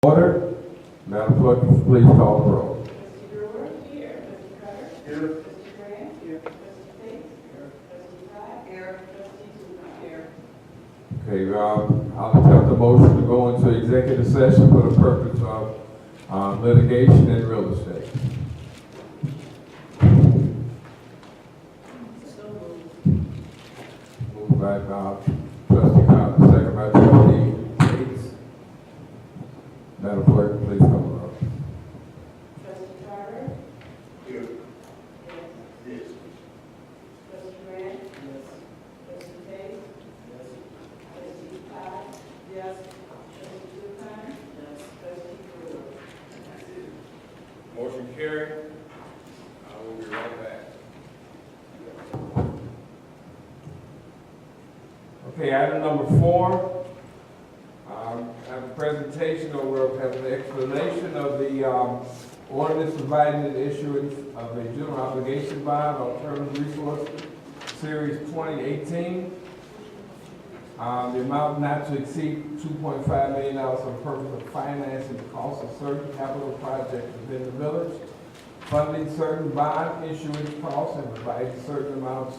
Order. Madam Clerk, please call the roll. Trustee Brewer? Here. Trustee Carter? Here. Trustee Grant? Here. Trustee Tate? Here. Trustee Todd? Here. Trustee Zuber? Here. Okay, I'll attempt the motion to go into executive session for the purpose of litigation and real estate. So moved. Moved by Trustee Carter, second by Trustee Yates. Madam Clerk, please call the roll. Trustee Carter? Here. Yes. Yes. Trustee Grant? Yes. Trustee Tate? Yes. Trustee Todd? Yes. Trustee Zuber? Yes. Trustee Brewer? Motion carried. I will be right back. Okay, item number 4. I have a presentation, or we'll have an explanation of the ordinance providing the issuance of a general obligation bond, Alternative Resources, Series 2018. The amount not to exceed $2.5 million for the purpose of financing the cost of certain capital projects within the village, funding certain bond issuance costs, and providing certain amounts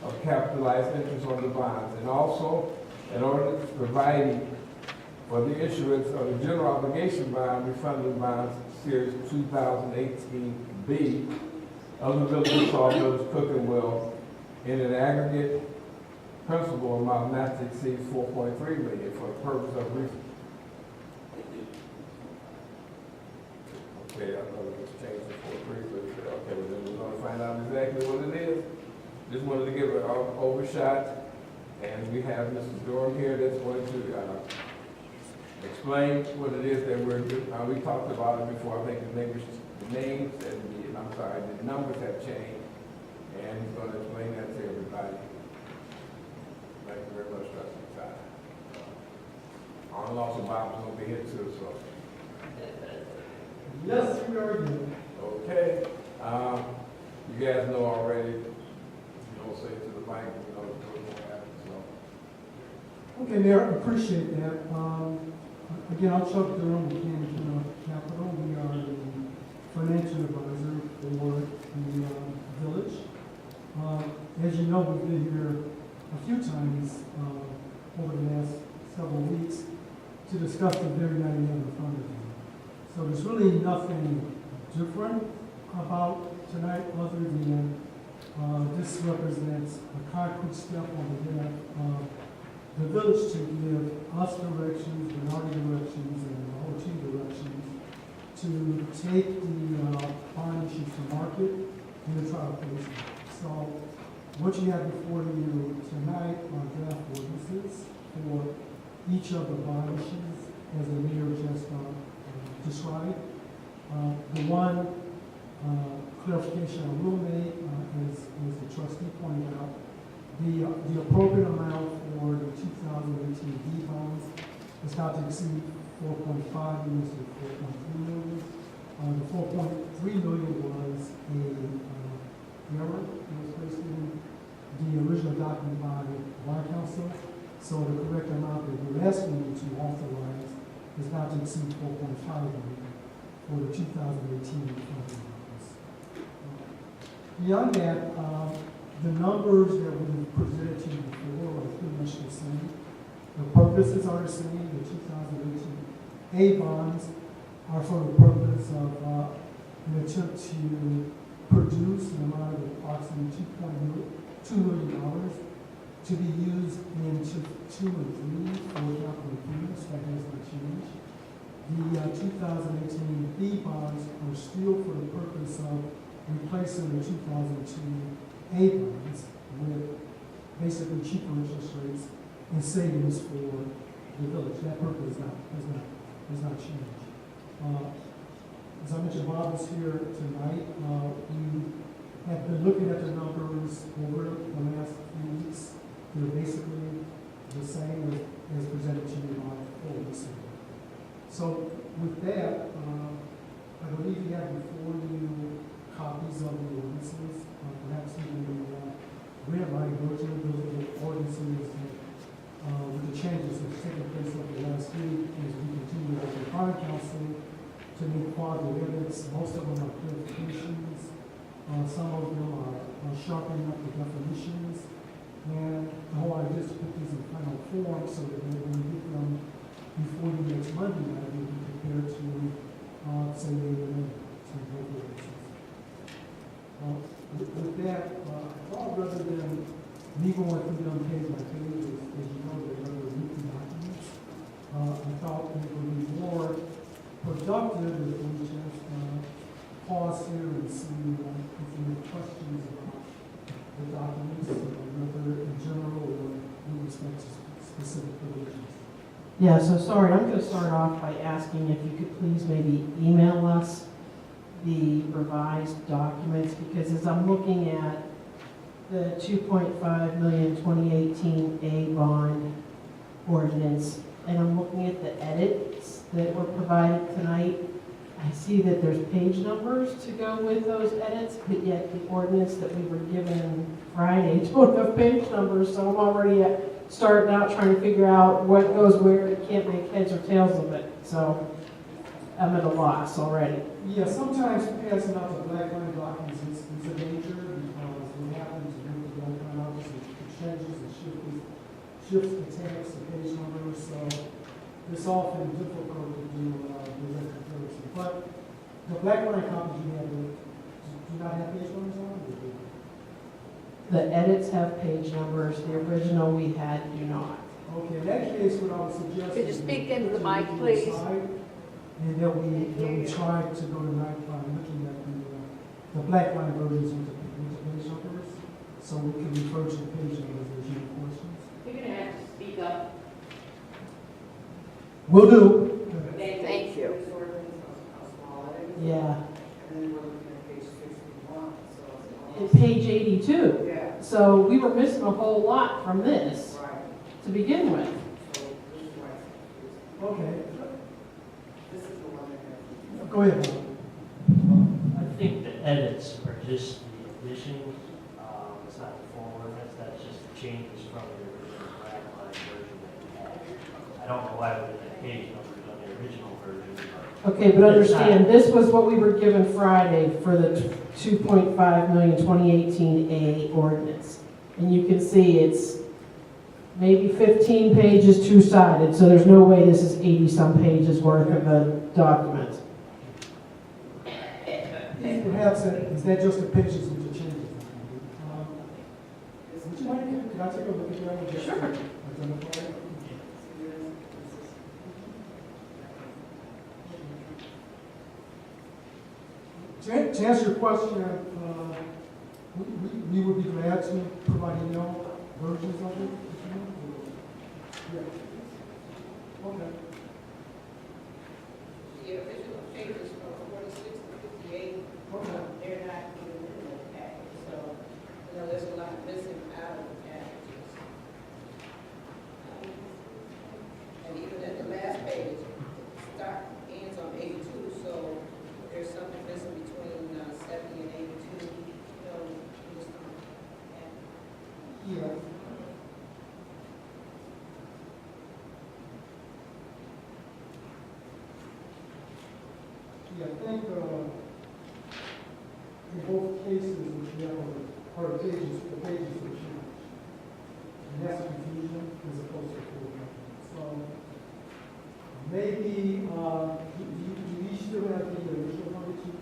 of capitalized interest on the bonds. And also, an ordinance providing for the issuance of the general obligation bond, refunding bonds, Series 2018B of the Village of Sauk, Village Cook and Will, in an aggregate principal amount not to exceed $4.3 million for the purpose of Okay, I thought it was changed to 4.3, but okay, well then we're gonna find out exactly what it is. Just wanted to give an overshot, and we have Mrs. Durham here that's going to explain what it is that we're doing. We talked about it before. I think the names and the numbers have changed, and he's going to explain that to everybody. Thank you very much, Trustee Todd. Our also Bob's going to be here too, so. Yes, we are here. Okay. You guys know already. You don't say it to the mic, you know what's going to happen, so. Okay, Mayor, I appreciate that. Again, I'm Chuck Durham with Canton Capital. We are the financial advisor for the village. As you know, we've been here a few times over the last several weeks to discuss the very item in front of you. So there's really nothing different about tonight other than this represents a concrete step on behalf of the village to give us directions, minority directions, and OT directions to take the bond issues to market and to try to place them. So what you have before you tonight are draft ordinances for each of the bond issues, as the mayor just described. The one clarification I will make, as the trustee pointed out, the appropriate amount for the 2018 D bonds is not to exceed 4.5 million to 4.3 million. The 4.3 million was a error that was placed in the original document by Bar Council. So the correct amount that we're asking you to authorize is not to exceed 4.5 million for the 2018 funding bonds. Beyond that, the numbers that we presented to you before are pretty much the same. The purposes are the same. The 2018 A bonds are for the purpose of an attempt to produce an amount of approximately $2 million to be used in 2 and 3 for capital improvements. That has not changed. The 2018 B bonds are still for the purpose of replacing the 2002 A bonds with basically cheaper interest rates and savings for the village. That purpose has not changed. As I mentioned, Bob is here tonight. We have been looking at the numbers over the last few weeks. They're basically the same as presented to you by 4 weeks ago. So with that, I believe you have before you copies of the ordinances, perhaps even the red line version of the ordinances that with the changes that have taken place over the last week, as we continue with the bond council to make further edits. Most of them are clarifications. Some of them are sharpening up the definitions. And the whole idea is to put these in final form so that when we get them before the next Monday night, we'll be prepared to say they were to vote for it. With that, I thought rather than me going through them page by page, as you know, they're rather weekly documents, I thought it would be more productive if we just pause here and see if there are questions about the documents, whether in general or in respect to specific provisions. Yeah, so sorry, I'm going to start off by asking if you could please maybe email us the revised documents, because as I'm looking at the 2.5 million 2018 A bond ordinance, and I'm looking at the edits that were provided tonight, I see that there's page numbers to go with those edits, but yet the ordinance that we were given Friday don't have page numbers, so I'm already starting out trying to figure out what goes where. You can't make heads or tails of it, so I'm at a loss already. Yeah, sometimes passing out the black line documents is a danger because what happens with the black line office is it changes and shifts the tags, the page numbers, so it's often difficult to do direct comparison. But the black line copies you have, do not have page numbers on them? The edits have page numbers, the original we had do not. Okay, in that case, what I would suggest. Could you is speak that into the we mic, please? decide, and that we try to go tonight by looking at the black line versions with the page numbers, so we can refer to the page numbers as you have questions. You're going to have to speak up. Will do. Thank you. Yeah. And then we're looking at page 61, so. And page 82. Yeah, So we were missing a whole lot from this right, to begin with. so this is why it's confusing. Okay, This is the one that has. go ahead. Bob. I think the edits are just the additions, it's not the full ordinance, that's just the changes from the original black line version that we had. I don't know why we didn't have page numbers on the original version, but Okay, but understand, this was what we were given Friday for the 2.5 million 2018 A ordinance. And you can see it's maybe 15 pages two-sided, so there's no way this is 80-some pages worth of a document. Perhaps, is that just the pages with the changes? Would you mind, can I take a look at that one? Just to identify it? To answer your question, we would be glad to provide email versions of it. If you want. Yeah. Okay. The original pages from 46 to 58, Okay. they're not even in the package, so, you know, there's a lot missing out of the packages. And even at the last page, ends on 82, so there's something missing between 70 and 82, you know, just, Yeah. Yeah, I think in both cases, which we have are the pages were changed. And that's confusion as opposed to full document. So maybe, do you still have the original one that you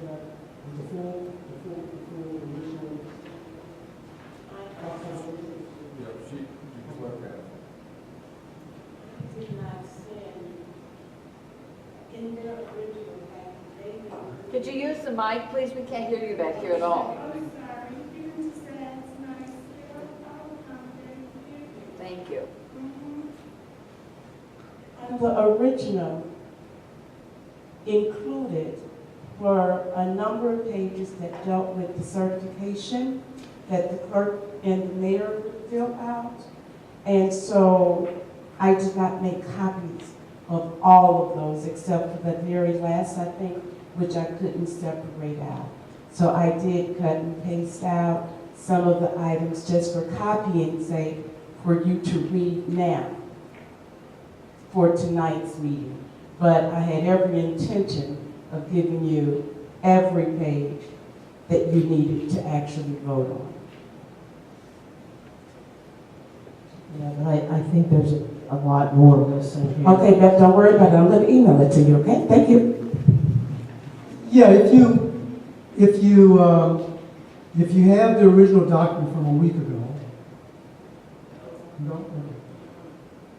got, with the full original? Yeah, she just looked at it. Did not send in their original package. Could you use the mic, please? We can't hear you back here at all. I'm sorry, you didn't send tonight, still, Thank you. And the original included were a number of pages that dealt with the certification that the clerk and the mayor would fill out. And so I did not make copies of all of those except for the very last, I think, which I couldn't separate out. So I did cut and paste out some of the items just for copying sake for you to read now for tonight's meeting. But I had every intention of giving you every page that you needed to actually vote on. Yeah, but I think there's a lot more missing here. Okay, Beth, don't worry about it. I'm going to email it to you, okay? Thank you. Yeah, if you have the original document from a week ago, you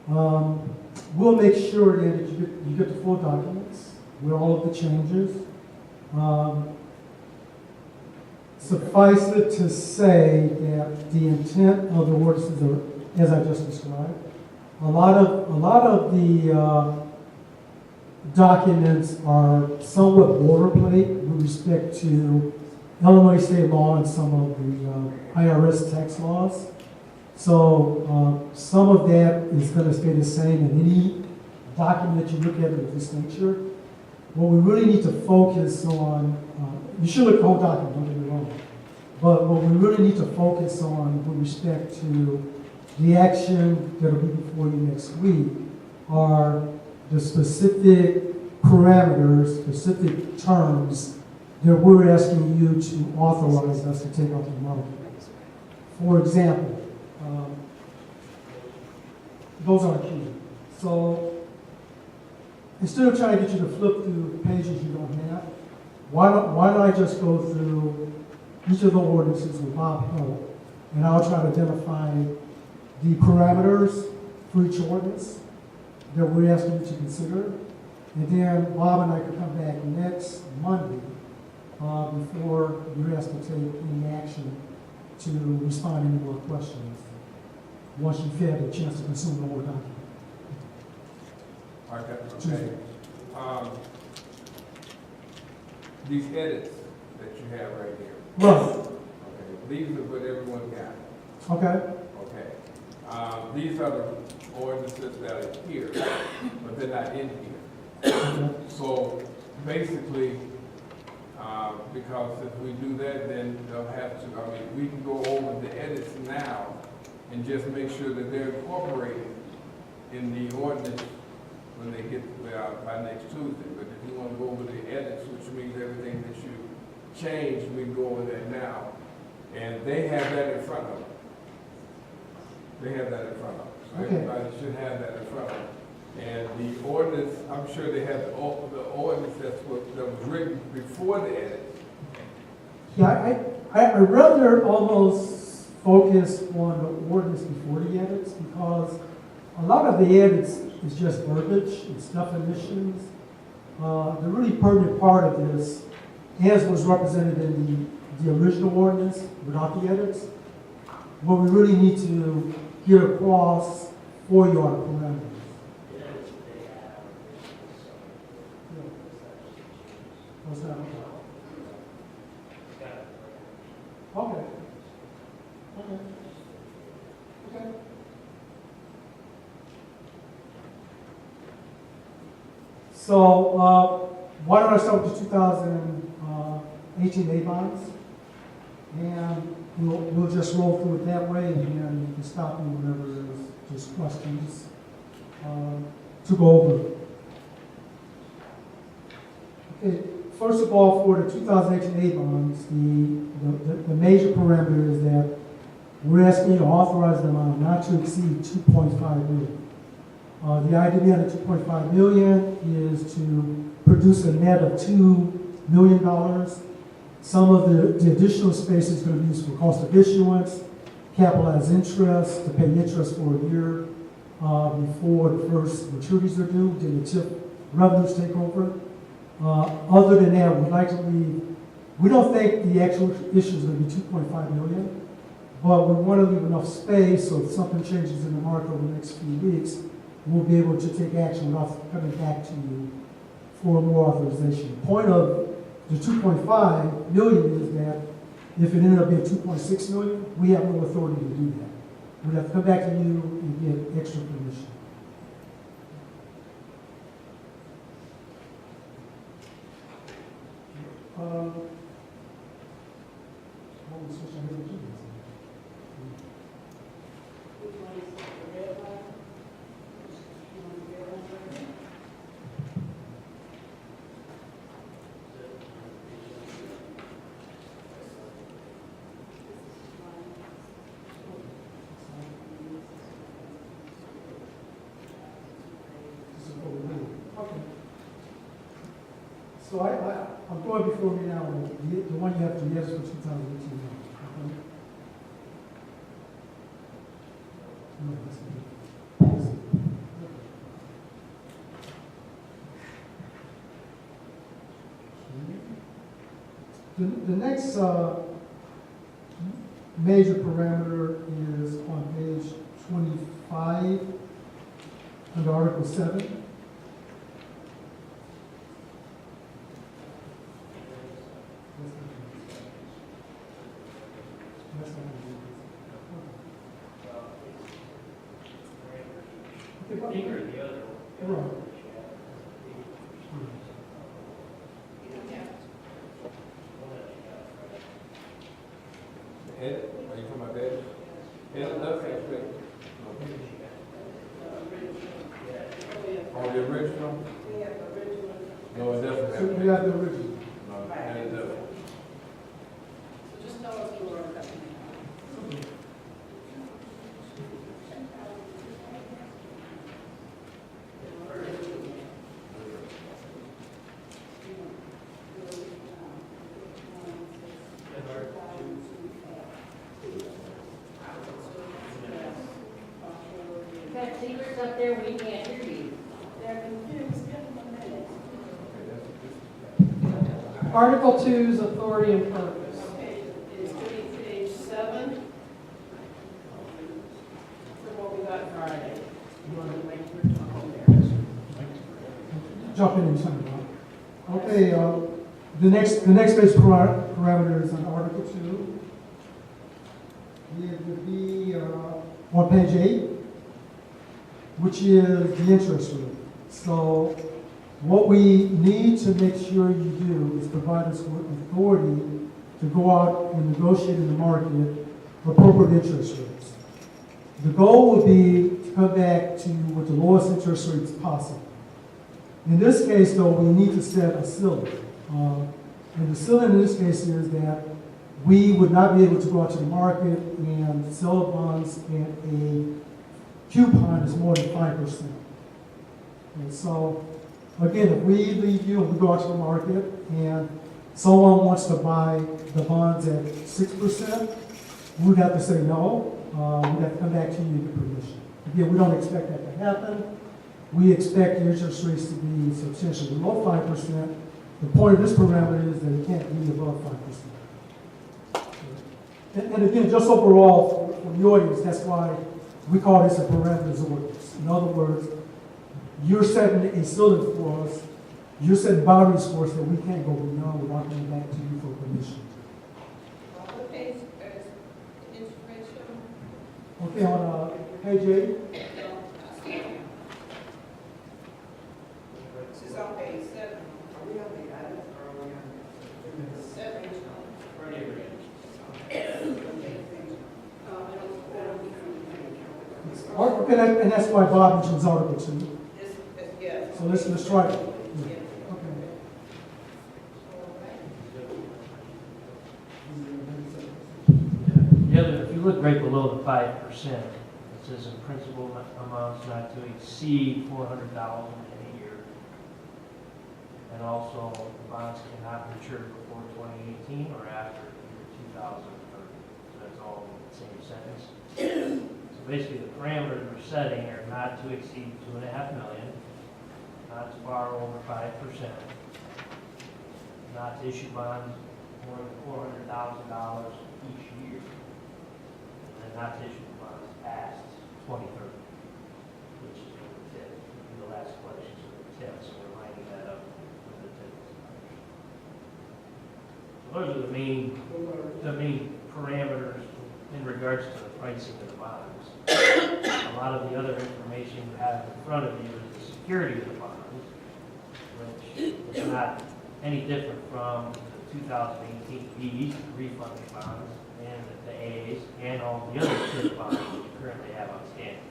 don't, we'll make sure that you get the full documents with all of the changes. Suffice it to say that the intent of the ordinances are, as I just described. A lot of the documents are somewhat boilerplate with respect to Illinois state law and some of the IRS tax laws. So some of that is going to stay the same in any document that you look at of this nature. What we really need to focus on, you should look at the whole document, don't get me wrong, but what we really need to focus on with respect to the action that will be before you next week are the specific parameters, specific terms that we're asking you to authorize us to take off the market. For example, those are key. So instead of trying to get you to flip through pages you don't have, why don't I just go through each of the ordinances with Bob help, and I'll try to identify the parameters for each ordinance that we're asking you to consider. And then Bob and I can come back next Monday before you're asked to take any action to respond to any more questions once you've had a chance to consume the whole document. Okay. These edits that you have right here. Right. Okay. These are what everyone got. Okay. Okay. These are the ordinances that are here, but they're not in here. Okay. So basically, because if we do that, then they'll have to, we can go over the edits now and just make sure that they're incorporated in the ordinance when they get by next Tuesday. But if you want to go over the edits, which means everything that you change, we can go over that now. And they have that in front of them. They have that in front of them. So Okay. everybody should have that in front of them. And the ordinance, I'm sure they have the ordinance that was written before the edit. Yeah, I rather almost focus on the ordinance before the edits, because a lot of the edits is just verbiage, it's definitions. The really pertinent part of this, as was represented in the original ordinance without the edits, what we really need to get across for you are the parameters. What's that? Okay. Okay. Okay. So, why don't I start with the 2018 A bonds? And we'll just roll through it that way, and then you can stop me whenever there's just questions to go over. Okay, first of all, for the 2018 A bonds, the major parameter is that we're asking you to authorize the amount not to exceed $2.5 million. The idea behind the $2.5 million is to produce a net of $2 million. Some of the additional space is going to be used for cost of issuance, capitalized interest, to pay interest for a year before the first maturities are due, then the TIP revenues take over. Other than that, we'd like to leave, we don't think the actual issue is going to be 2.5 million, but we want to leave enough space so if something changes in the market over the next few weeks, we'll be able to take action without coming back to you for more authorization. The point of the 2.5 million is that if it ended up being 2.6 million, we have no authority to do that. We'd have to come back to you and get extra permission. So I'm going before me now, the one you have to yes for 2018. Okay? No, that's good. The next major parameter is on page 25 under Article 7. Bigger than the other one. Right. Ed, are you talking about Ed? Ed, that's actually. On the original? No, it doesn't So have. we have the original. No, it doesn't. So just tell us who are coming. You've got secrets up there, we can't hear you. They're confused, give them a minute. Article 2's authority and purpose. Okay, it's going to be page 7. For what we got Friday. You want to make your talk there? Jump in and sign it. Okay, the next page parameter is on Article 2. It would be on page 8, which is the interest rate. So what we need to make sure you do is provide us with authority to go out and negotiate in the market appropriate interest rates. The goal would be to come back to with the lowest interest rates possible. In this case, though, we need to set a ceiling. And the ceiling in this case is that we would not be able to go out to the market and sell bonds at a coupon that's more than 5%. And so, again, if we leave you and we go out to the market and someone wants to buy the bonds at 6%, we'd have to say no. We'd have to come back to you and get permission. Again, we don't expect that to happen. We expect the interest rates to be substantially below 5%. The point of this parameter is that it can't be above 5%. And again, just overall, for the audience, that's why we call this a parameters ordinance. In other words, you're setting a ceiling for us, you're setting boundaries for us that we can't go beyond without coming back to you for permission. What page is the interest rate showing? Okay, on page 8. This is on page 7. Are we on the item or are we on the 7? Okay, and that's why Bob mentions Article 2. Yeah. So let's try it. Yeah. Okay. The other, if you look right below the 5%, it says in principal amounts not to exceed $400,000 in a year. And also, the bonds cannot mature before 2018 or after the year 2030. So that's all in the same sentence. So basically, the parameters we're setting are not to exceed $2.5 million, not to borrow over 5%, not to issue bonds more than $400,000 each year, and not to issue bonds past 2030, which is when the TIF, the last collection of the TIF, so we're lining that up with the TIF. So those are the main parameters in regards to the pricing of the bonds. A lot of the other information you have in front of you is the security of the bonds, which is not any different from the 2018 Bs, refunding bonds, and the As, and all the other TIF bonds that you currently have outstanding.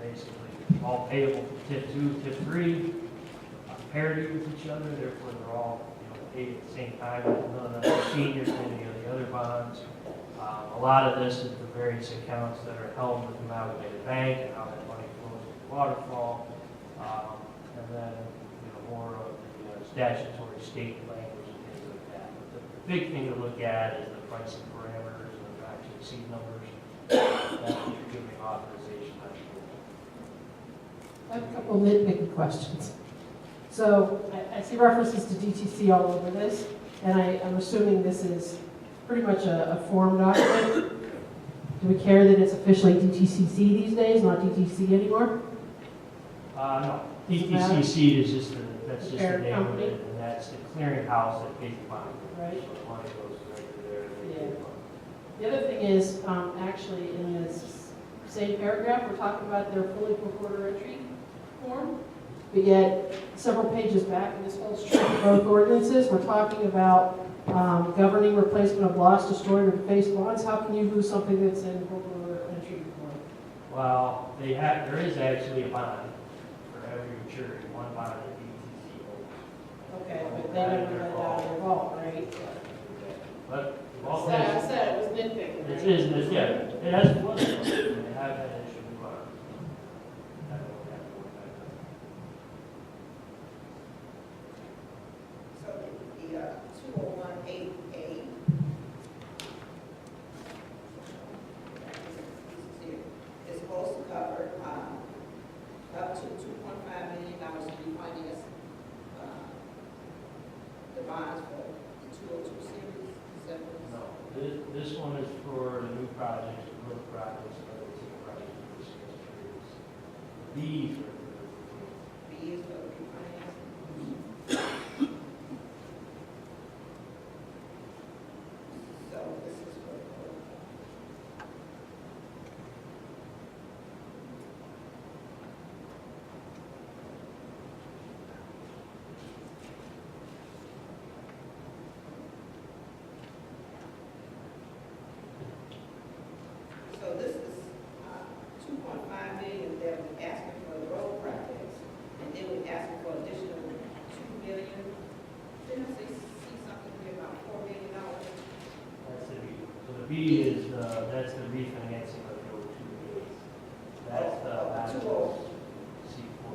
Basically, all payable from TIF 2, TIF 3, parity with each other, therefore they're all paid at the same time. None of them are seniors than any of the other bonds. A lot of this is the various accounts that are held with the amalgamated bank and how that money flows to the waterfall. And then more of the statutory state language and things like that. But the big thing to look at is the pricing parameters and the not to exceed numbers. That's what you're giving authorization on. I have a couple nitpicky questions. So I see references to DTC all over this, and I'm assuming this is pretty much a form document. Do we care that it's officially DTCC these days, not DTC anymore? No, Doesn't matter? DTCC is just that's just the Parent name of company? it, and that's the clearinghouse that pays the bond. Right. So the money goes right to there. They Yeah. pay the bond. The other thing is, actually, in this same paragraph, we're talking about their fully quarter entry form, but yet several pages back in this whole string of both ordinances, we're talking about governing replacement of lost, destroyed, or defaced bonds. How can you lose something that's in quarter entry form? Well, there is actually a bond for every maturity, one bond that DTC holds. Okay, but they never let that in their vault, right? But vault I has, said it was nitpicking. it is, yeah, it has one, they have that issue with bond. I don't have to worry about that. So the 2018A. Is supposed to cover, up to $2.5 million to refinance, the bonds for the 202 series. Is that what No, this one is for the new projects, the growth projects, and other two projects we discussed previously. These are for the B is for the refinance? So this is for, so this is 2.5 million that we're asking for the road projects, and then we're asking for additional 2 million. Didn't I see something here about $4 million? That's the B. So the B is, that's the refinancing of the old 2 A's. That's the. C4.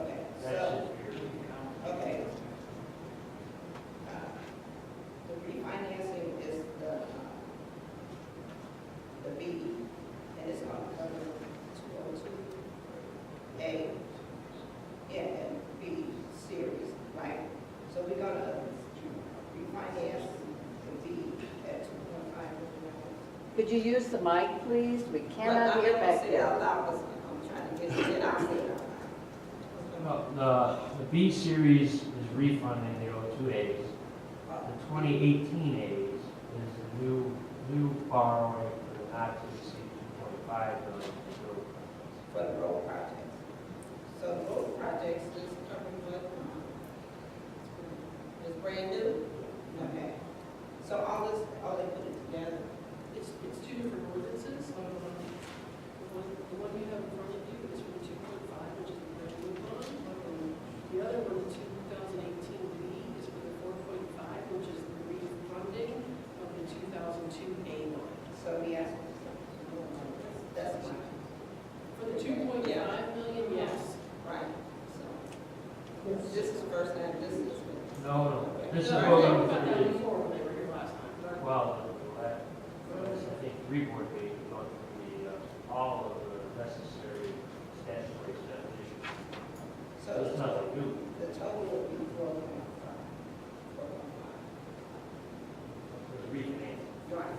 Okay, That's so, just pure. okay. The refinancing is the B, and it's going to cover 202A and B series, right? So we're going to refinance the B at 2.5 million. Could you use the mic, please? We cannot hear back Say it there. out loud, 'cause I'm trying to get it out, say it out loud. No, the B series is refunding the 02As. The 2018 A's is the new borrowing for the not to exceed 2.5 million for growth. For the road projects. So the road projects is covering what? It's brand new? Okay. So all they put it together? It's two different ordinances. The one you have in front of you is for the 2.5, which is the graduate bond. The other one, the 2018B, is for the 4.5, which is the refunding of the 2002A line. So we asked. That's one. For the 2.5 million, yes. Right. So this is the first time, this is. No, this is No, what they I'm were that going before when they were here last time. well, I think report page is going through all of the necessary statutory definitions. So It's nothing new. the total would be 4.5. For the refinance. Right.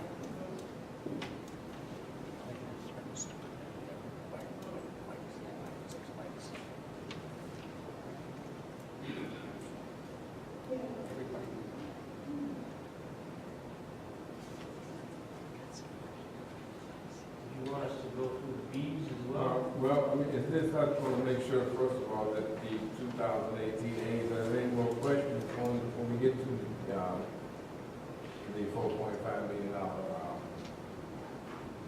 You want us to go through the B's as well? Well, I mean, is this, I just want to make sure, first of all, that the 2018 A's, are there any more questions when we get to the $4.5 million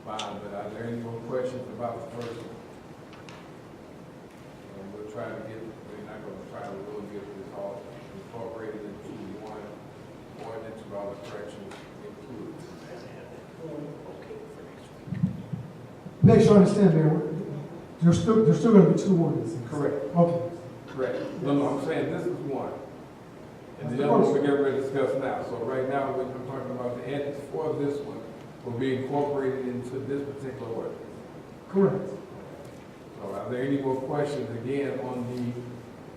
bond, but are there any more questions about the first one? And we'll try to get, we're not going to try, we'll get this all incorporated into one ordinance with all the corrections included. Make sure I understand, Mayor, there's still going to be two ordinances. Correct. Okay. Correct. No, I'm saying this is one. And That's the the other one first we're getting ready to discuss now. So right now, we're talking about the edits for this one will be incorporated into this particular ordinance. Correct. So are there any more questions again on the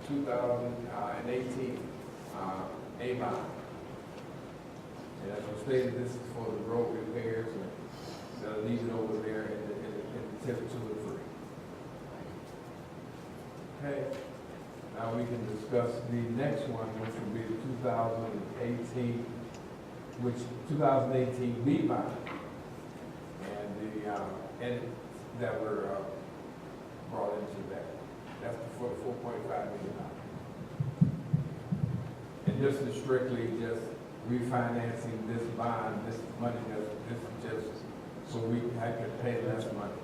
2018 A bond? And as I stated, this is for the road repairs that are needed over there in the tip 2 and 3. Okay. Now we can discuss the next one, which will be the 2018 B bond. And the edits that were brought into that. That's for $4.5 million. And this is strictly just refinancing this bond, this money, this is just so I can pay less money.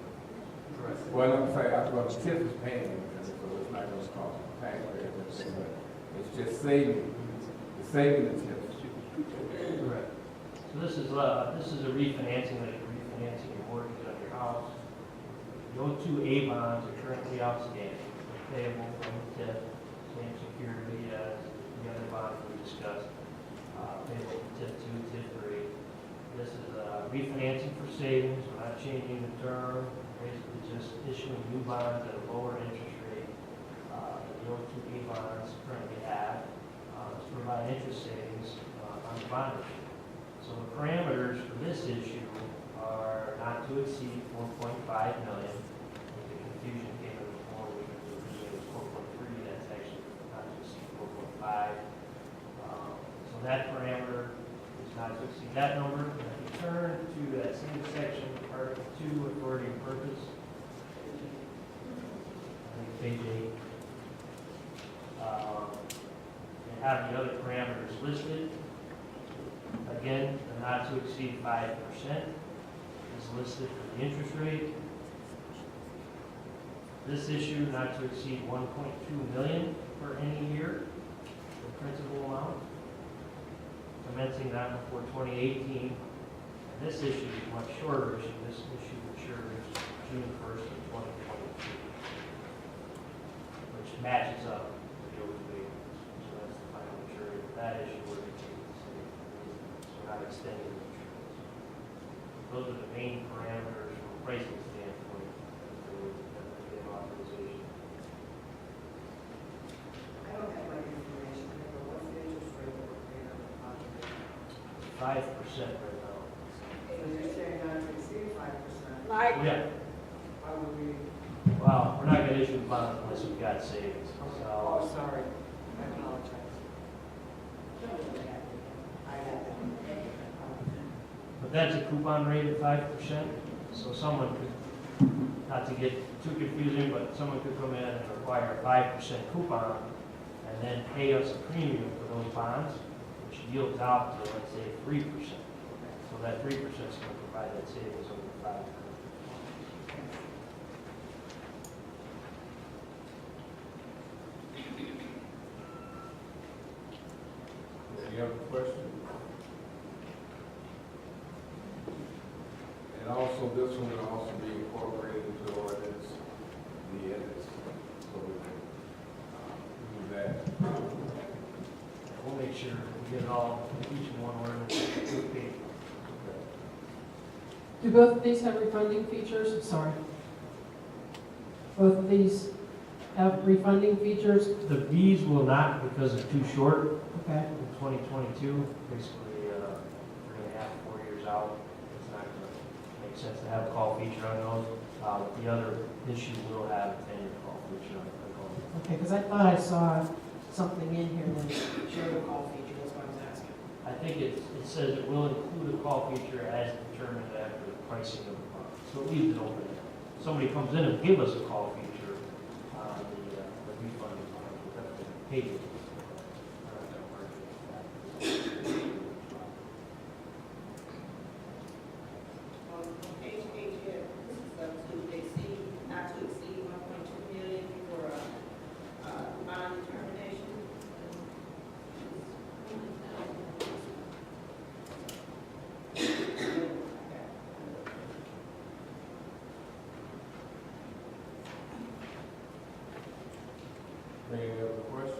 Well, I'm sorry, well, the TIF is paying it, so it's not going to cost the taxpayers anything, but it's just saving the TIF. Correct. So this is a refinancing, like refinancing your mortgage on your house. Your two A bonds are currently outstanding, they're payable from the TIF, same security as the other bonds we discussed. Payable from TIF 2, TIF 3. This is refinancing for savings, we're not changing the term, basically just issuing new bonds at a lower interest rate. The old two A bonds currently have, to provide interest savings on the bond issue. So the parameters for this issue are not to exceed $4.5 million. The confusion came in before we it was 4.3, that's actually not to exceed 4.5. So that parameter is not to exceed that number. And if you turn to that same section, Article 2, Authority and Purpose, I think page 8, they have the other parameters listed. Again, the not to exceed 5% is listed for the interest rate. This issue not to exceed $1.2 million for any year, the principal amount, commencing that before 2018. And this issue is much shorter issue. This issue matures June 1st of 2022, which matches up with the open meeting. So that's the final maturity of that issue. Not extending the insurance. Those are the main parameters from a pricing standpoint that we get authorization. I don't have my information, but what's the interest rate that we're paying on the contract? 5% right now. So you're saying not to exceed 5%? Mike? Yeah. Why would we? Well, we're not going to issue the bond unless we've got savings. Oh, So, sorry, I apologize. I have it. but that's a coupon rate of 5%. So someone could, not to get too confusing, but someone could come in and require a 5% coupon and then pay us a premium for those bonds, which yields out to, let's say, 3%. So that 3% is going to provide that savings over 5 years. Any other questions? And also, this one will also be incorporated into the ordinance, the edits, so we can do that. We'll make sure we get it all, each in one ordinance. Okay. Do both of these have refunding features? Sorry. Both of these have refunding features? The Bs will not because they're too short Okay. in 2022, basically 3.5, 4 years out. It's not going to make sense to have a call feature on those. The other issue will have a 10-year call feature on it. Okay, because I thought I saw something in here that showed a call feature, that's why I was asking. I think it says it will include a call feature as determined after the pricing of the bond. So it leaves it open. If somebody comes in and give us a call feature on the refund bond, we'll definitely pay it. On page 8 here, this is up to exceed, not to exceed 1.2 million for bond determination. Any other questions?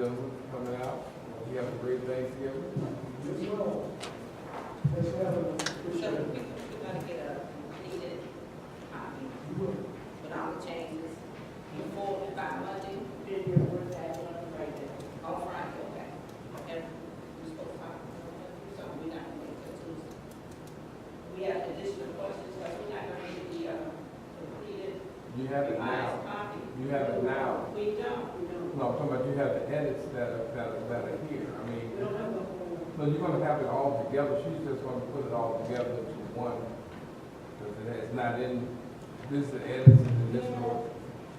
gentlemen, for coming out. You have a great Thanksgiving. Yes, well. Let's have a, So we gotta get a needed copy with all the changes before, by Monday, Then you're worth that one right there. on Friday, okay? And we're supposed to talk, so we're not gonna wait till Tuesday. We have additional questions, but we're not gonna get the, completed You have it revised now. copy. You have it now. We don't. No, I'm talking about you have the edits that are here. I mean, We don't have the whole, so you're gonna have it all together. She's just gonna put it all together into one. Because it has not in, this is the edits and this one.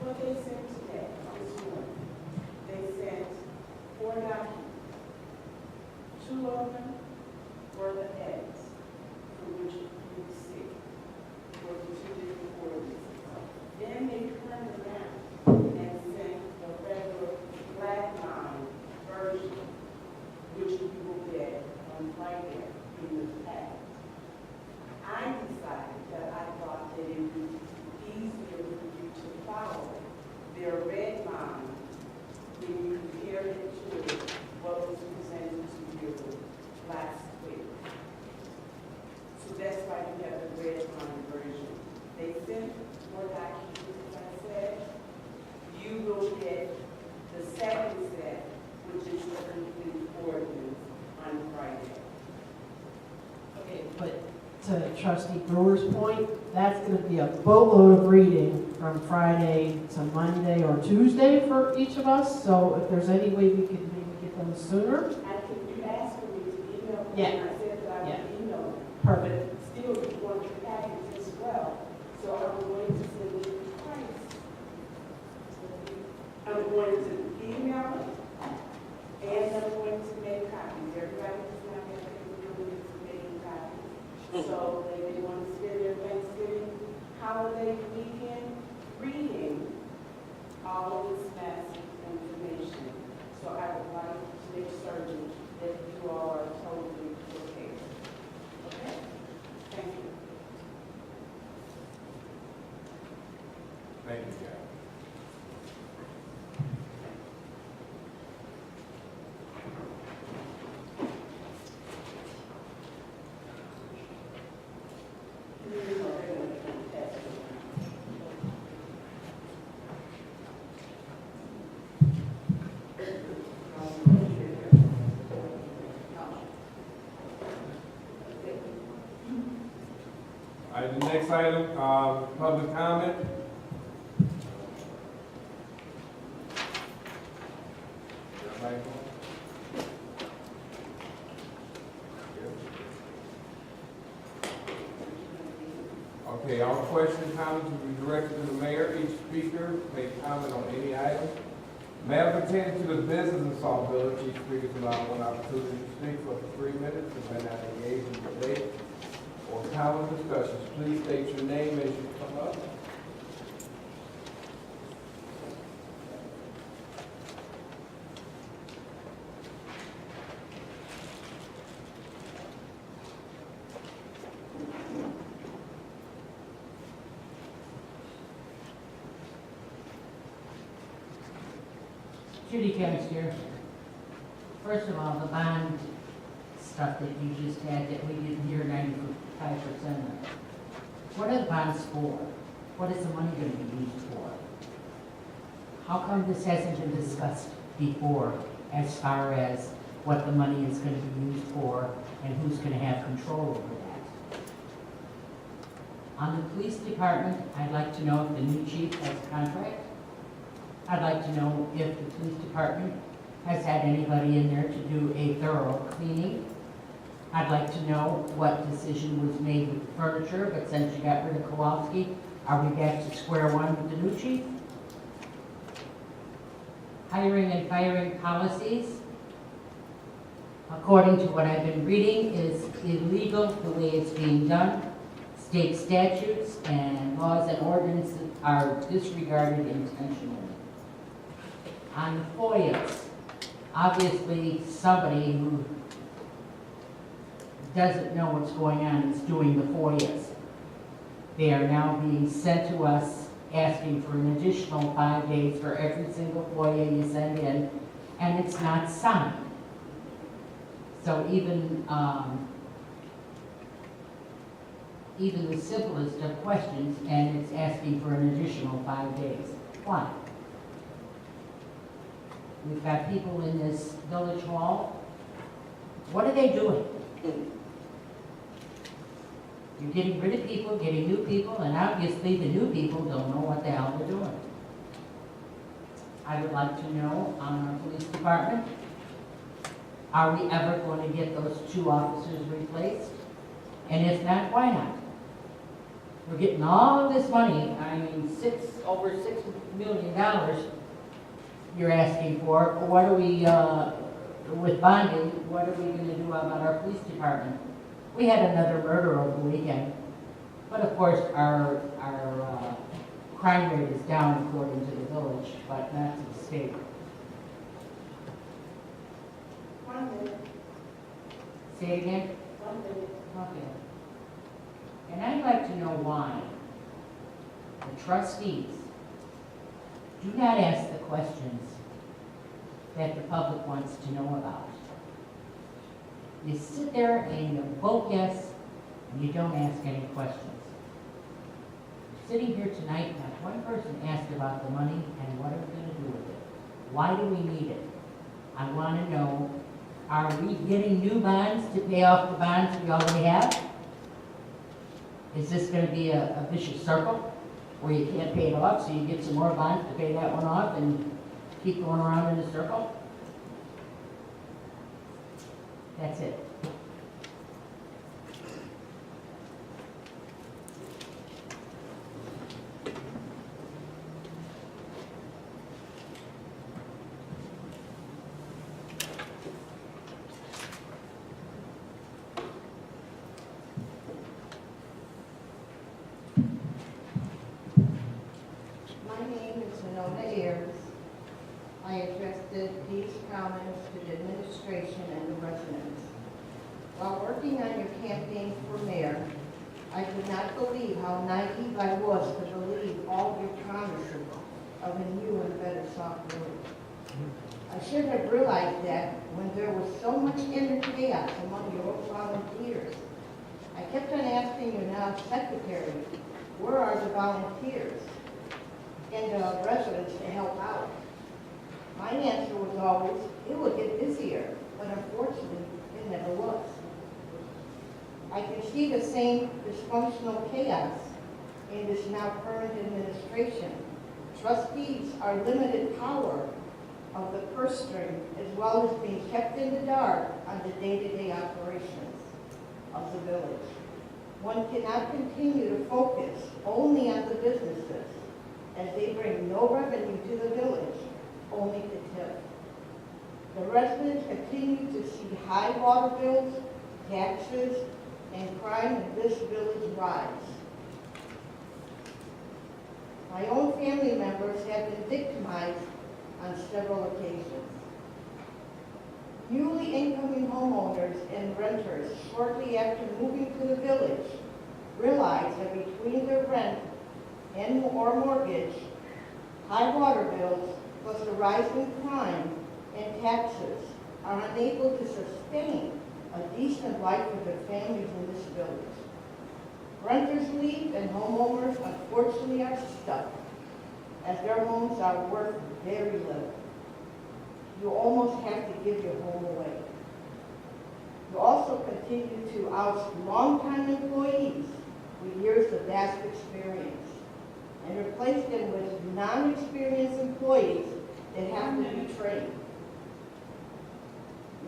What they sent today, this morning, they sent 4 documents. 2 of them were the edits, for which you can see, for the 2 different ordinances. Then they turned around and sent the regular black line version, which you will get on right there in the packet. I decided that I thought that it would be easier for you to follow their red line when you compare it to what was presented to you last week. So that's why you have the red line version. They sent more documents, as I said. You will get the second set, which is the complete ordinance on Friday. Okay, but to trustee Brewer's point, that's gonna be a boatload of reading from Friday to Monday or Tuesday for each of us. So if there's any way we could maybe get them sooner, You asked for me to email them, Yeah. and I said that I Yeah. would email them. perfect. But still, you want the package as well, so I'm going to send it twice. I'm going to email it, and I'm going to make copies. Everybody does not have the capability of making copies. So they may want to spend their Thanksgiving holiday weekend reading all of this massive information. So I would like to make certain that you all are totally prepared. Okay? Thank you. Thank you, Jack. All right, the next item, public comment. Okay, all questions, comments will be directed to the mayor. Each speaker may comment on any item. Matter pertaining to the business of Sauk Village, each speaker is allowed one opportunity to speak for 3 minutes and may not engage in debate or common discussions. Please state your name as you come up. Judy Kempster. First of all, the bond stuff that you just had that we didn't hear 95% of. What are the bonds for? What is the money going to be used for? How come this hasn't been discussed before as far as what the money is going to be used for and who's going to have control over that? On the police department, I'd like to know if the new chief has a contract. I'd like to know if the police department has had anybody in there to do a thorough cleaning. I'd like to know what decision was made with the furniture, but since you got rid of Kowalski, are we back to square one with the new chief? Hiring and firing policies, according to what I've been reading, is illegal the way it's being done. State statutes and laws and ordinances are disregarded intentionally. On the FOIAs, obviously somebody who doesn't know what's going on is doing the FOIAs. They are now being sent to us asking for an additional 5 days for every single FOIA you send in, and it's not signed. So even the simplest of questions, and it's asking for an additional 5 days. Why? We've got people in this village hall. What are they doing? You're getting rid of people, getting new people, and obviously the new people don't know what the hell they're doing. I would like to know on our police department, are we ever going to get those 2 officers replaced? And if not, why not? We're getting all this money, I mean, over $6 million you're asking for. What are we, with bonding, what are we gonna do about our police department? We had another murder over the weekend, but of course, our crime rate is down according to the village, but not to the state. One minute. Say it again? One minute. Okay. And I'd like to know why the trustees do not ask the questions that the public wants to know about. You sit there and you vote yes, and you don't ask any questions. Sitting here tonight, not one person asked about the money and what are we going to do with it? Why do we need it? I want to know, are we getting new bonds to pay off the bonds we already have? Is this going to be a vicious circle where you can't pay it off, so you get some more bonds to pay that one off and keep going around in a circle? That's it. My name is Winona Ayers. I addressed these comments to the administration and the residents. While working on your campaign for mayor, I could not believe how naive I was to believe all your promises of a new and better Sauk road. I should have realized that when there was so much inner chaos among your volunteers. I kept on asking your now secretary, where are the volunteers and the residents to help out? My answer was always, it will get busier, but unfortunately, it never was. I can see the same dysfunctional chaos in this now current administration. Trustees are limited power of the purse string, as well as being kept in the dark on the day-to-day operations of the village. One cannot continue to focus only on the businesses, as they bring no revenue to the village, only to tip. The residents continue to see high water bills, taxes, and crime in this village rise. My own family members have been victimized on several occasions. Newly incoming homeowners and renters shortly after moving to the village realize that between their rent and or mortgage, high water bills, plus the rise in crime and taxes are unable to sustain a decent life for their families in this village. Renters leave and homeowners unfortunately are stuck, as their homes are worth very little. You almost have to give your home away. You also continue to oust longtime employees with years of vast experience and replace them with non-experienced employees that have to be trained.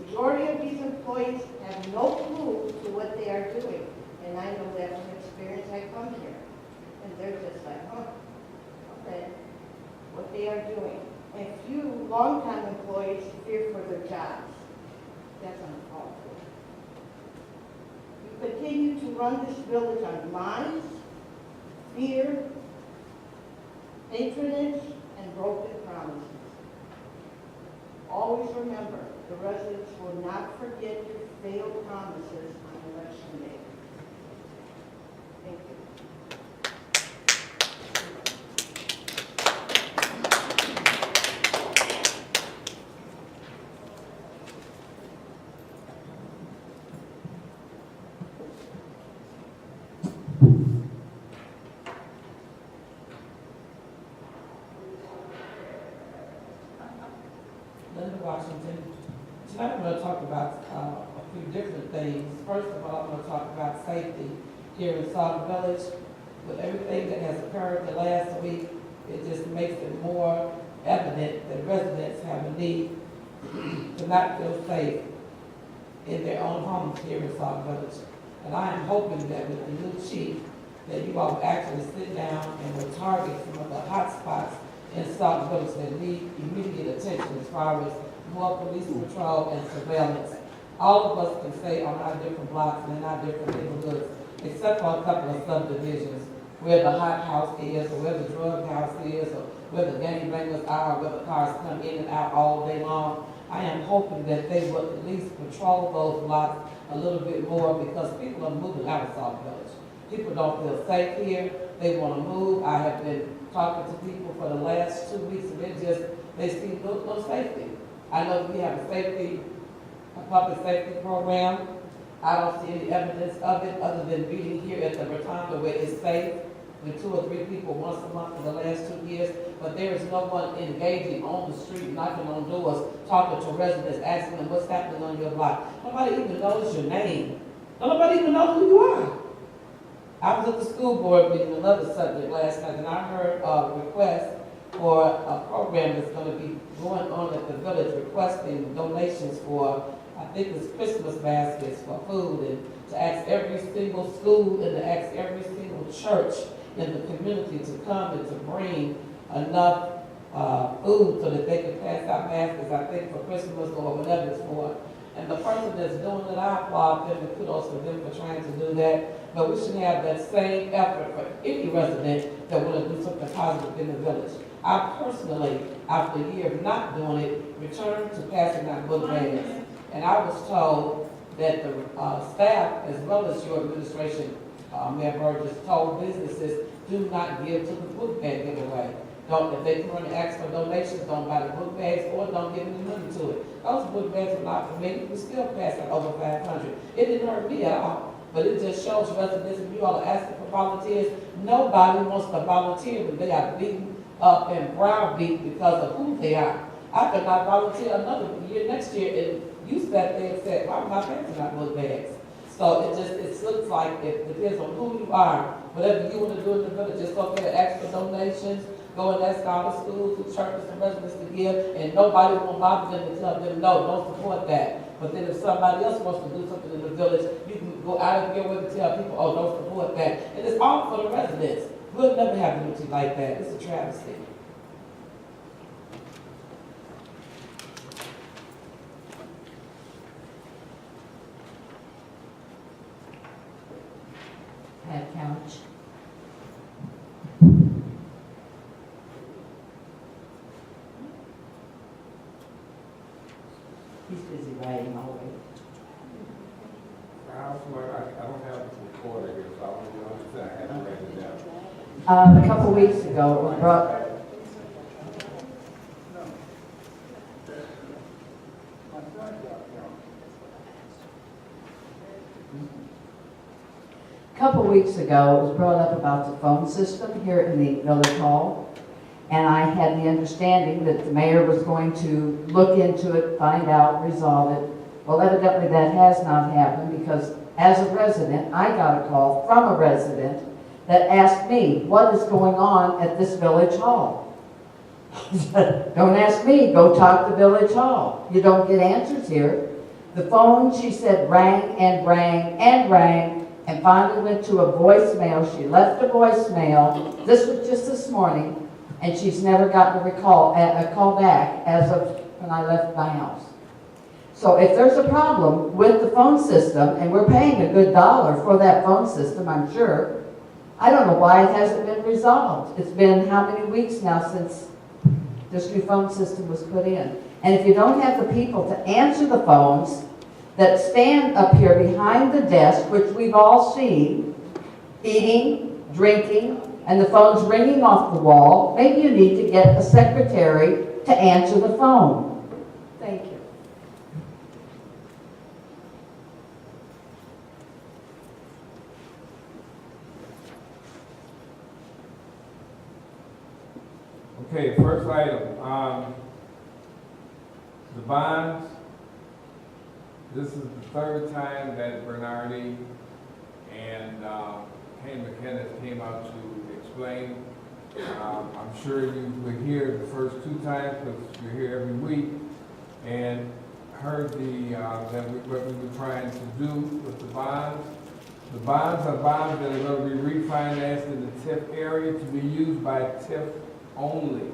Majority of these employees have no clue to what they are doing, and I know that from experience. I come here, and they're just like, okay, what they are doing. And few longtime employees fear for their jobs. That's uncalled for. You continue to run this village on lies, fear, patronage, and broken promises. Always remember, the residents will not forget your failed promises on election day. Thank you. Linda Washington. Tonight I'm going to talk about a few different things. First of all, I'm going to talk about safety here in Sauk Village. With everything that has occurred the last week, it just makes it more evident that residents have a need to not feel safe in their own homes here in Sauk Village. And I am hoping that with the new chief, that you all will actually sit down and will target some of the hot spots in Sauk Village that need immediate attention as far as more police patrol and surveillance. All of us can say on our different blocks and in our different neighborhoods, except for a couple of subdivisions, where the hot house is, or where the drug house is, or where the gangbangers are, where the cars come in and out all day long. I am hoping that they will at least patrol those blocks a little bit more, because people are moving out of Sauk Village. People don't feel safe here. They want to move. I have been talking to people for the last 2 weeks, and they see no safety. I know we have a public safety program. I don't see any evidence of it other than being here at the Rotunda where it's safe with 2 or 3 people once a month for the last 2 years. But there is no one engaging on the street, knocking on doors, talking to residents, asking them what's happening on your block. Nobody even knows your name. Nobody even knows who you are. I was at the school board meeting, another subject last night, and I heard a request for a program that's going to be going on at the village, requesting donations for, I think it's Christmas baskets for food, and to ask every single school and to ask every single church in the community to come and to bring enough food so that they can pass out baskets, I think, for Christmas or whatever it's for. And the person that's doing it, I applaud them and kudos for them for trying to do that. But we should have that same effort for any resident that want to do something positive in the village. I personally, after a year of not doing it, returned to passing out book bags. And I was told that the staff, as well as your administration, Mayor Burgess, told businesses, do not give to the book bag giveaway. If they come and ask for donations, don't buy the book bags or don't give any money to it. Those book bags were not for me. We still passed out over 500. It didn't hurt me at all. But it just shows residents, if you all are asking for volunteers, nobody wants to volunteer when they are beaten up and browbeat because of who they are. I could not volunteer another year next year, and you sat there and said, why am I passing out book bags? So it looks like it depends on who you are. Whatever you want to do in the village, it's okay to ask for donations, go and ask all the schools, the churches, and residents to give, and nobody will bother them to tell them, no, don't support that. But then if somebody else wants to do something in the village, you can go out of your way to tell people, oh, don't support that. And it's all for the residents. We'll never have unity like that. It's a travesty. Pat Couch. He's busy writing all the way. I don't have the recorder here, so I don't know what I have to write it down. A couple weeks ago, it was brought, it was brought up about the phone system here in the village hall. And I had the understanding that the mayor was going to look into it, find out, resolve it. Well, evidently that has not happened, because as a resident, I got a call from a resident that asked me, what is going on at this village hall? Don't ask me, go talk to village hall. You don't get answers here. The phone, she said, rang and rang and rang, and finally went to a voicemail. She left a voicemail. This was just this morning, and she's never gotten a call back as of when I left my house. So if there's a problem with the phone system, and we're paying a good dollar for that phone system, I'm sure, I don't know why it hasn't been resolved. It's been how many weeks now since this new phone system was put in? And if you don't have the people to answer the phones that stand up here behind the desk, which we've all seen, eating, drinking, and the phone's ringing off the wall, maybe you need to get a secretary to answer the phone. Thank you. Okay, first item, the bonds. This is the third time that Bernardi and Kane McKenna came out to explain. I'm sure you were here the first two times, because you're here every week, and heard what we were trying to do with the bonds. The bonds are bonds that are going to be refinanced in the TIF area to be used by TIF only.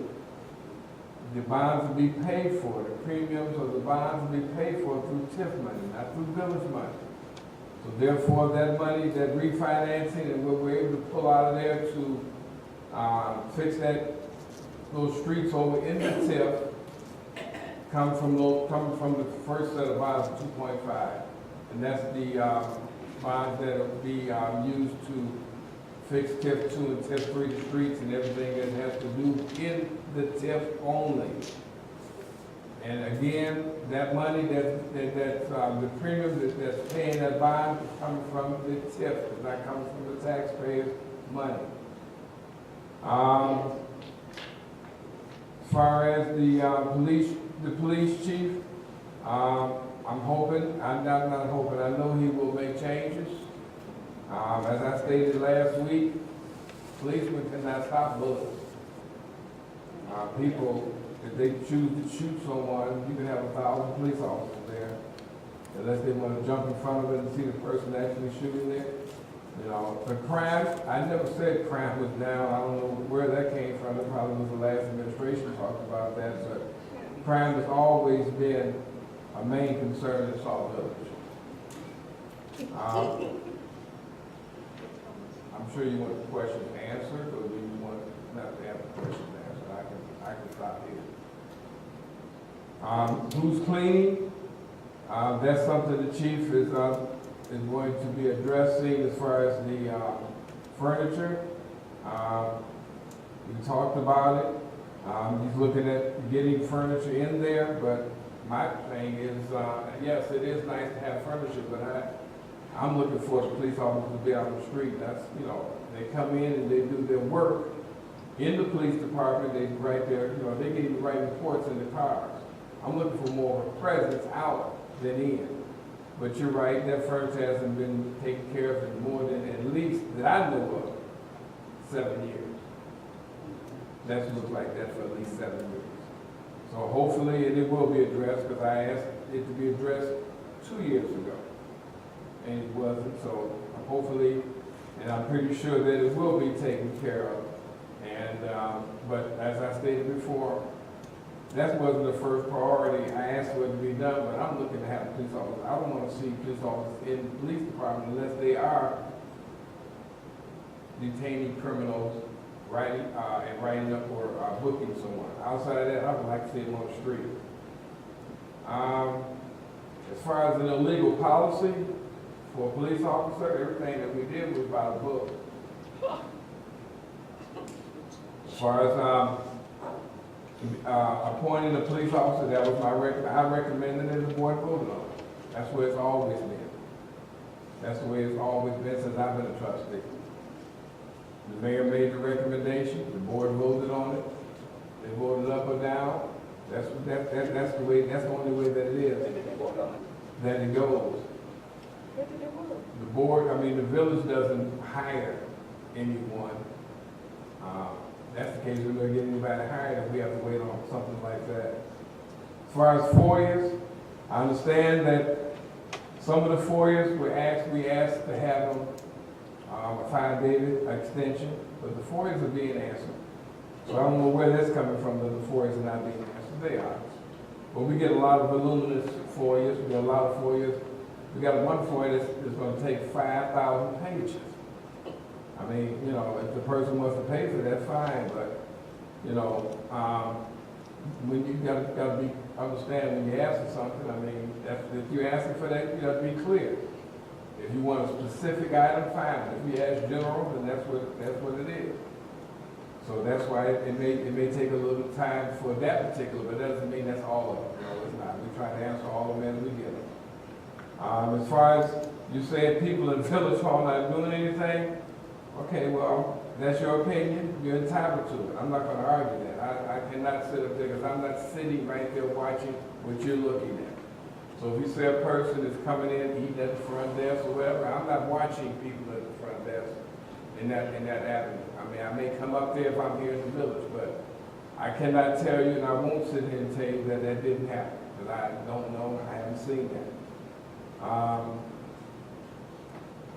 The bonds will be paid for, the premiums of the bonds will be paid for through TIF money, not through village money. So therefore, that money, that refinancing, and what we're able to pull out of there to fix those streets over in the TIF, come from the first set of bonds of 2.5. And that's the bonds that will be used to fix TIF 2 and TIF 3 streets and everything that has to do in the TIF only. And again, that money the premium that's paying that bond is coming from the TIF, it's not coming from the taxpayers' money. As far as the police chief, I'm hoping, I'm not hoping, I know he will make changes. As I stated last week, policemen cannot stop bullets. People, if they choose to shoot someone, you can have 1,000 police officers there, unless they want to jump in front of it and see the person actually shooting there. You know, the crime, I never said crime was down. I don't know where that came from. It probably was the last administration talked about that, but crime has always been a main concern in Sauk Village. I'm sure you want the question answered, or do you want not to have the question answered? I can stop here. Who's cleaning? That's something the chief is going to be addressing as far as the furniture. We talked about it. He's looking at getting furniture in there, but my thing is, yes, it is nice to have furniture, but I'm looking for the police officers to be out on the street. That's, you know, they come in and they do their work in the police department. They write their, you know, they can even write reports in the cars. I'm looking for more of a presence out than in. But you're right, that furniture hasn't been taken care of in more than, at least, that I know of, 7 years. That's looked like that for at least 7 years. So hopefully, and it will be addressed, because I asked it to be addressed 2 years ago. And it wasn't, so hopefully, and I'm pretty sure that it will be taken care of. And, but as I stated before, that wasn't the first priority. I asked for it to be done, but I'm looking to have police officers. I don't want to see police officers in the police department unless they are detaining criminals, writing up or booking someone. Outside of that, I would like to see them on the street. As far as an illegal policy for a police officer, everything that we did was by the book. As far as appointing a police officer, that was I recommended it, and the board voted on it. That's where it's always been. That's the way it's always been since I've been a trustee. The mayor made the recommendation, the board voted on it, they voted up or down. That's the way, that's the only way that it is. That it goes. The board, I mean, the village doesn't hire anyone. That's the case, we're going to get anybody hired if we have to wait on something like that. As far as FOIAs, I understand that some of the FOIAs we asked to have them a 5-day extension, but the FOIAs are being answered. So I don't know where that's coming from, that the FOIAs are not being answered. They are. But we get a lot of voluminous FOIAs, we get a lot of FOIAs. We got one FOIA that's going to take 5,000 pages. I mean, you know, if the person wants to pay for that, fine, but, you know, when you gotta be, understand when you ask for something, I mean, if you're asking for that, you have to be clear. If you want a specific item, fine, but if you ask general, then that's what it is. So that's why it may take a little time for that particular, but that doesn't mean that's all of them. No, it's not. We try to answer all of them as we get them. As far as you said people in Village Hall not doing anything, Okay, well, that's your opinion, you're entitled to it, I'm not gonna argue that. I cannot sit up there, because I'm not sitting right there watching what you're looking at. So if you say a person is coming in, eating at the front desk or whatever, I'm not watching people at the front desk in that avenue. I mean, I may come up there if I'm here in the village, but I cannot tell you, and I won't sit here and tell you that that didn't happen, because I don't know, I haven't seen that.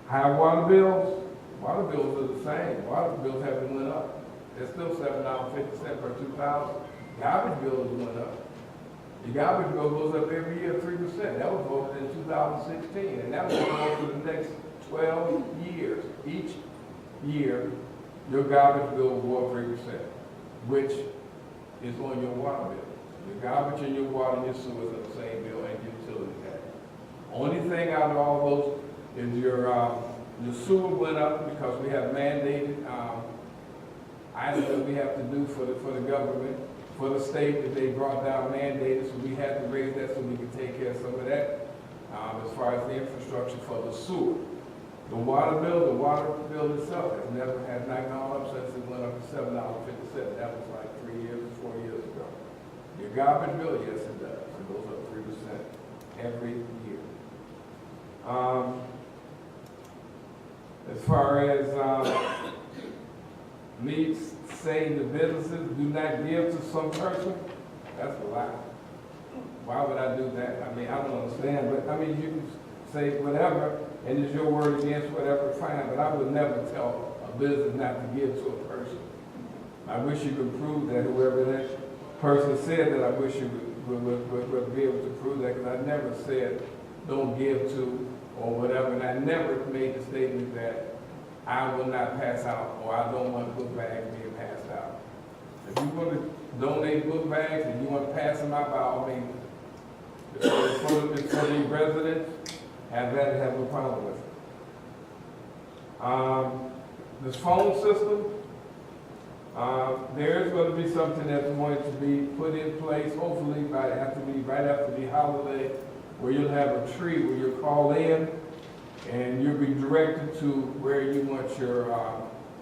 High water bills? Water bills are the same. Water bills haven't went up. They're still $7.50 per 2,000. Garbage bills went up. The garbage bill goes up every year 3%. That was voted in 2016, and that was going for the next 12 years. Each year, your garbage bill will go up 3%, which is on your water bill. Your garbage and your water and your sewers are the same bill and your utility tax. Only thing out of all those is your sewer went up because we have mandated items that we have to do for the government, for the state, that they brought down mandated, so we had to raise that so we could take care of some of that as far as the infrastructure for the sewer. The water bill itself has not gone up since it went up to $7.50. That was like 4 years ago. Your garbage bill, yes, it does. It goes up 3% every year. As far as me saying the businesses do not give to some person, that's a lie. Why would I do that? I mean, I don't understand, but I mean, you can say whatever, and it's your word against whatever, fine, but I would never tell a business not to give to a person. I wish you could prove that, whoever that person said that, I wish you would be able to prove that, because I never said don't give to or whatever, and I never made the statement that I will not pass out or I don't want book bags being passed out. If you want to donate book bags and you want to pass them out, by all means, for the residents, have no problem with it. This phone system, there is going to be something that's going to be put in place, hopefully right after the holiday, where you'll have a tree where you'll call in and you'll be directed to where you want your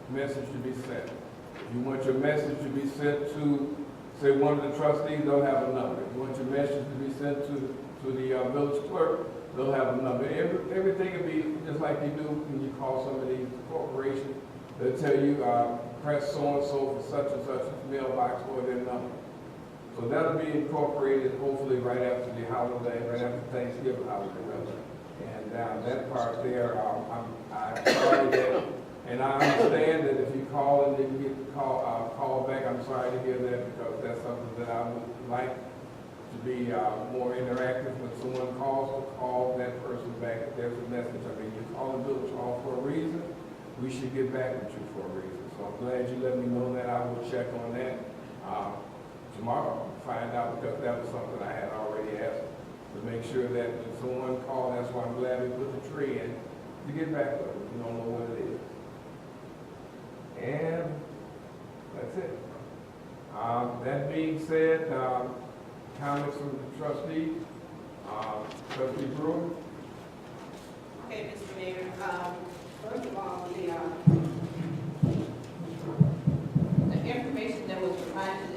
message to be sent. If you want your message to be sent to, say, one of the trustees, they'll have a number. If you want your message to be sent to the village clerk, they'll have a number. Everything will be just like you do when you call some of these corporations. They'll tell you, press so-and-so for such and such mailbox for their number. So that'll be incorporated hopefully right after the holiday, right after Thanksgiving holiday, rather. And that part there, I'm sorry that, and I understand that if you call and didn't get the call back, I'm sorry to hear that, because that's something that I would like to be more interactive. When someone calls, call that person back if there's a message. I mean, you call the village hall for a reason, we should get back with you for a reason. So I'm glad you let me know that. I will check on that tomorrow, find out, because that was something I had already asked, to make sure that when someone called, that's why I'm glad we put the tree in, to get back with it. You don't know what it is. And that's it. That being said, comments from the trustee, Trustee Brewer. Okay, Mr. Mayor, first of all, the information that was provided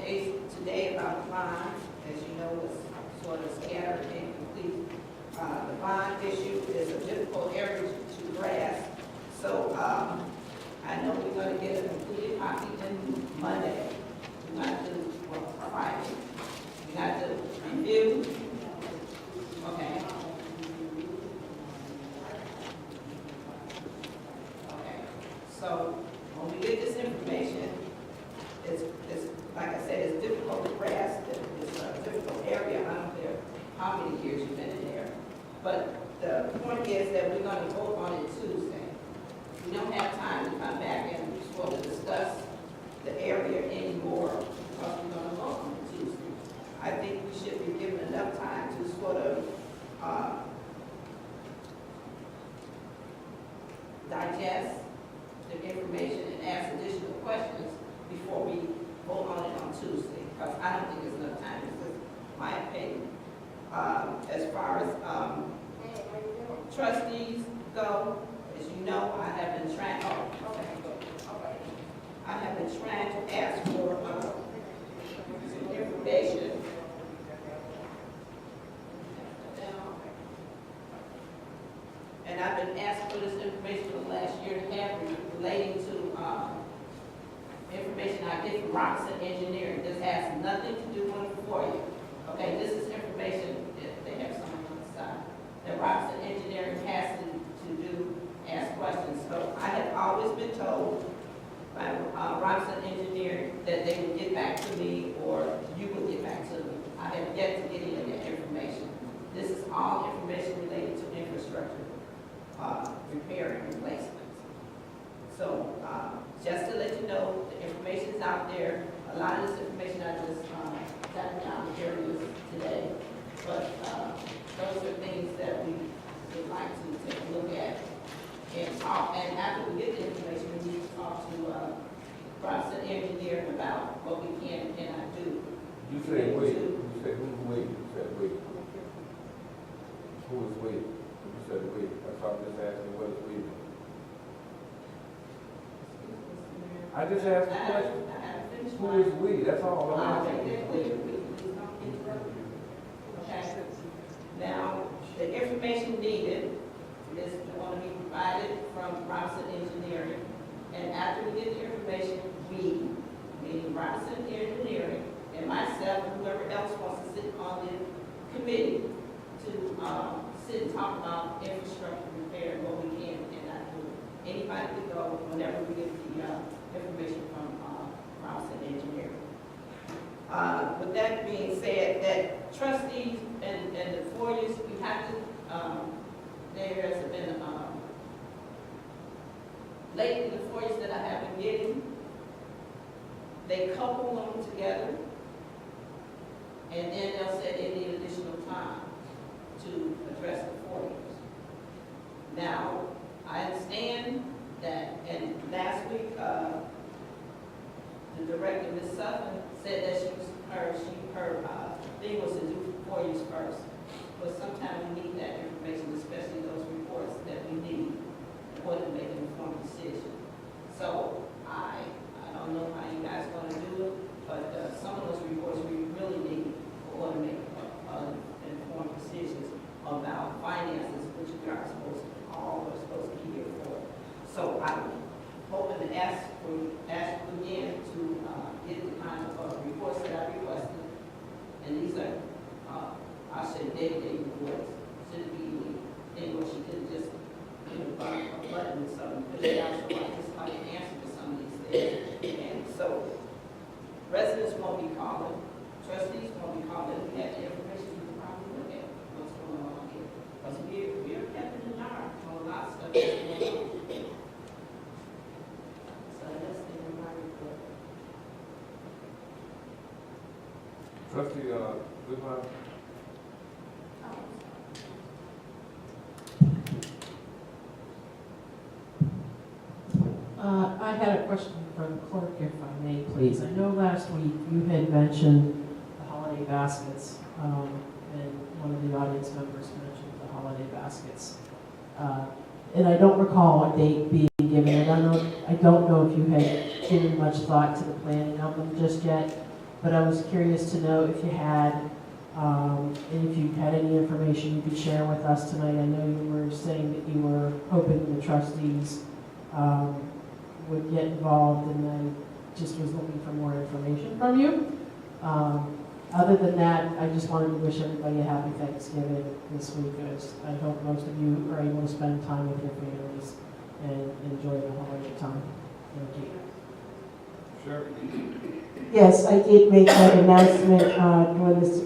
today about the bond, as you know, was sort of scattered and incomplete. The bond issue is a difficult area to grasp, so I know we're going to get a completed copy in Monday. We're not to, well, Friday. We're not to review. Okay. Okay. So when we get this information, it's like I said, it's difficult to grasp. It's a difficult area. I don't care how many years you've been in there. But the point is that we're going to vote on it Tuesday. We don't have time to come back and sort of discuss the area anymore, because we're going to vote on it Tuesday. I think we should be given enough time to sort of digest the information and ask additional questions before we vote on it on Tuesday, because I don't think there's enough time. This is my opinion. As far as trustees go, as you know, I have been trying. Oh, okay, go getting from Robinson Engineering. This has nothing to do with it for you. Okay, this is information, that they have something on the side, that Robinson Engineering has to do, ask questions. So I have always been told by Robinson Engineering that they would get back to me, or you would get back to me. I have yet to get any of that information. This is all information related to infrastructure, repair and replacements. So, just to let you know, the information is out there. A lot of this information I just got down here today. But those are things that we would like to take a look at and talk. And after we get the information, we need to talk to Robinson Engineering about what we can and cannot do. You said we. You said who's we? You said we. Who is we? You said we. That's why I'm just asking what is we. I just asked a question. Who is we? That's all I'm asking. Okay. Now, the information needed is going to be provided from Robinson Engineering. And after we get the information, we, meaning Robinson Engineering, and myself, and whoever else wants to sit on the committee to sit and talk about infrastructure repair and what we can and cannot do. Anybody can go whenever we get the information from Robinson Engineering. With that being said, that trustees and the foyers, we have to, there has been, lately the foyers that I have been getting, they couple them together, and then they'll say they need additional time to address the foyers. Now, I understand that, and last week, the director, Ms. Sutton, said that her thing was to do foyers first. But sometimes we need that information, especially those reports that we need in order to make an informed decision. So I don't know how you guys want to do it, but some of those reports we really need in order to make informed decisions about finances, which we are all supposed to be here for. So I'm hoping to ask you again to get the kind of reports that I requested. And these are, I said day-to-day reports. Shouldn't be anything where she could just a button or something, because they also want just like an answer to some of these things. And so residents won't be calling, trustees won't be calling. We have the information, we can probably look at what's going on here. Because we're kept in the dark on a lot of stuff that's going on. So that's the reminder. Trustee Goodman. I had a question for the clerk, if I may, please. I know last week you had mentioned the holiday baskets, and one of the audience members mentioned the holiday baskets. And I don't recall a date being given. I don't know if you had given much thought to the planning of them just yet, but I was curious to know if you had, and if you had any information you could share with us tonight. I know you were saying that you were hoping the trustees would get involved, and I just was looking for more information from you. Other than that, I just wanted to wish everybody a happy Thanksgiving this week. I hope most of you are able to spend time with your families and enjoy the holiday time. Thank you. Sure. Yes, I did make that announcement during this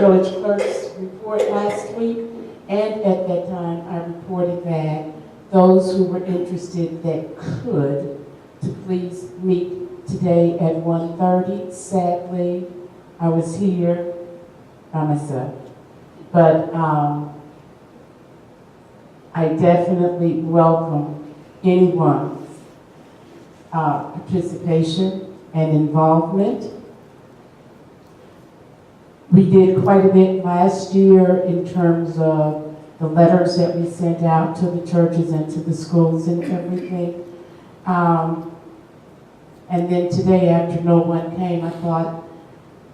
village clerk's report last week, and at that time I reported that those who were interested that could to please meet today at 1:30. Sadly, I was here by myself, but I definitely welcome anyone's participation and involvement. We did quite a bit last year in terms of the letters that we sent out to the churches and to the schools and everything. And then today, after no one came, I thought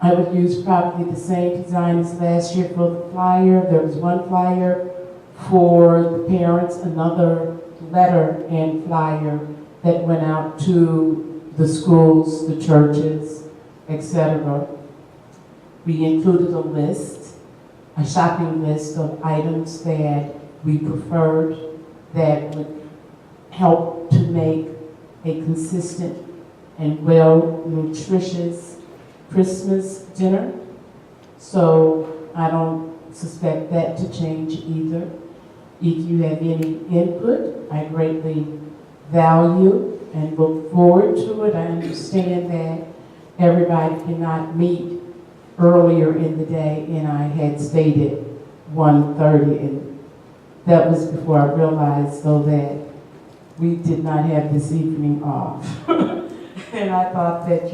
I would use probably the same design as last year for the flyer. There was one flyer for the parents, another letter and flyer that went out to the schools, the churches, etc. We included a list, a shopping list of items that we preferred that would help to make a consistent and well-nutritious Christmas dinner. So I don't suspect that to change either. If you have any input, I greatly value and look forward to it. I understand that everybody cannot meet earlier in the day, and I had stated 1:30, and that was before I realized, though, that we did not have this evening off. And I thought that,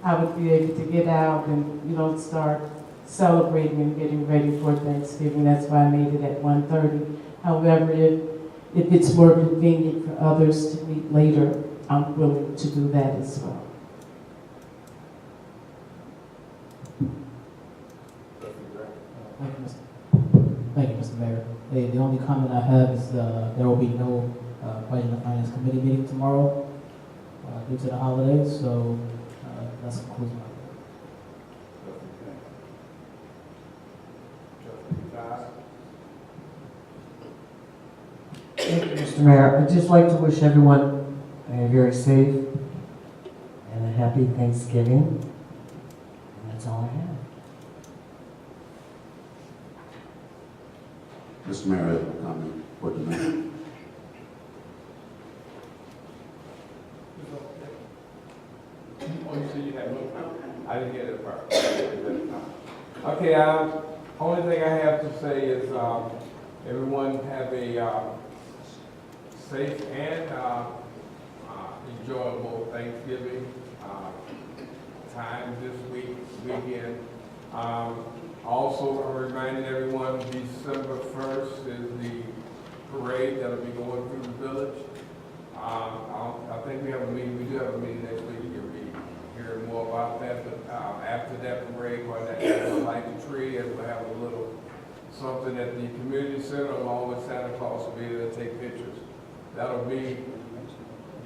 I would be able to get out and, start celebrating and getting ready for Thanksgiving. That's why I made it at 1:30. However, if it's more convenient for others to meet later, I'm willing to do that as well. Thank you, Mr. Mayor. The only comment I have is there will be no Budget and Finance Committee meeting tomorrow due to the holidays, so that concludes my Thank you, Mr. Mayor. I'd just like to wish everyone a very safe and a happy Thanksgiving. And that's all I have. Mr. Mayor, I have a comment for tonight. Oh, you said you had no comment? I didn't get it part. Okay, only thing I have to say is, everyone have a, safe and, enjoyable Thanksgiving, time this weekend. Also, I'm reminding everyone, December 1st is the parade that'll be going through the village. I think we have a meeting, we do have a meeting next week, you'll be hearing more about that, but after that parade, we'll light the tree, and we'll have a little something at the community center along with Santa Claus will be there to take pictures. That'll be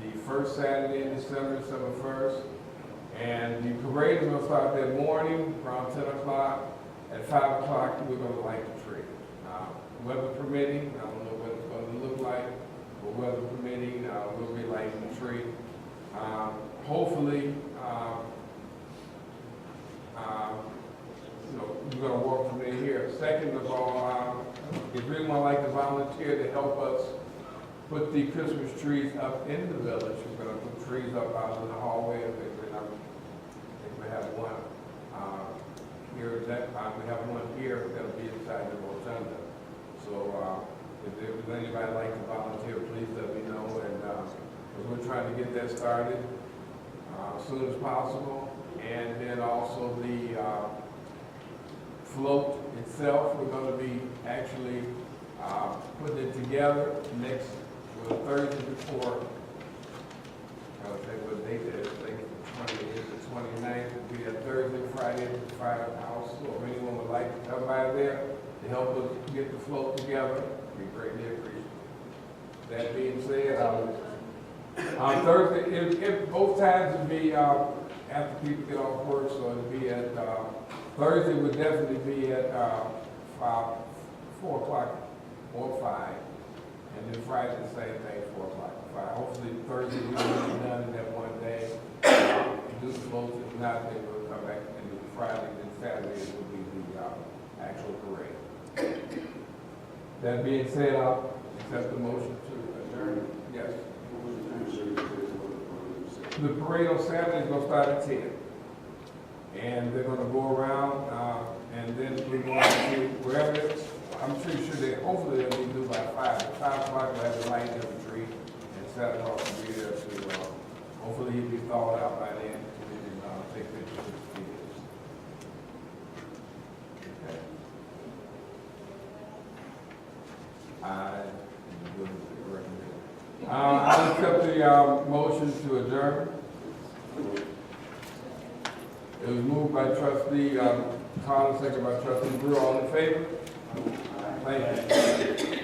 the first Saturday in December, December 1st, and the parade is gonna start that morning around 10 o'clock. At 5 o'clock, we're gonna light the tree. Weather permitting, I don't know what it's gonna look like, but weather permitting, we'll be lighting the tree. Hopefully, we're gonna walk from there here. Second of all, if anyone would like to volunteer to help us put the Christmas trees up in the village, we're gonna put trees up out in the hallway. I think we have one. Here, we have one here that'll be inside the rotunda. So if there's anybody like to volunteer, please let me know. And we're trying to get that started as soon as possible. And then also the float itself, we're going to be actually putting it together next Thursday before. I'll tell you what date that is. I think it's the 29th. It'll be that Thursday, Friday at the firehouse. So if anyone would like to come by there to help us get the float together, we greatly appreciate it. That being said, on Thursday, if both times would be after people get off work, so it'll be at Thursday would definitely be at 4 o'clock or 5, and then Friday the same thing, 4 o'clock or 5. Hopefully Thursday we will be done in that one day. Do the floats, if not, then we'll come back and do Friday, then Saturday will be the actual parade. That being said, I'll accept the motion to adjourn. Yes. The parade on Saturday is going to start at 10. And they're going to go around, and then we're going to wherever, I'm pretty sure that hopefully they'll be due by 5. At 5 o'clock, we'll have the light in the tree, and Santa Claus will be there to, hopefully he'll be thawed out by then, so we can take pictures of the kids. Okay. I'll accept the motion to adjourn. It was moved by trustee Carter, second by trustee Brewer. All in favor? Thank you.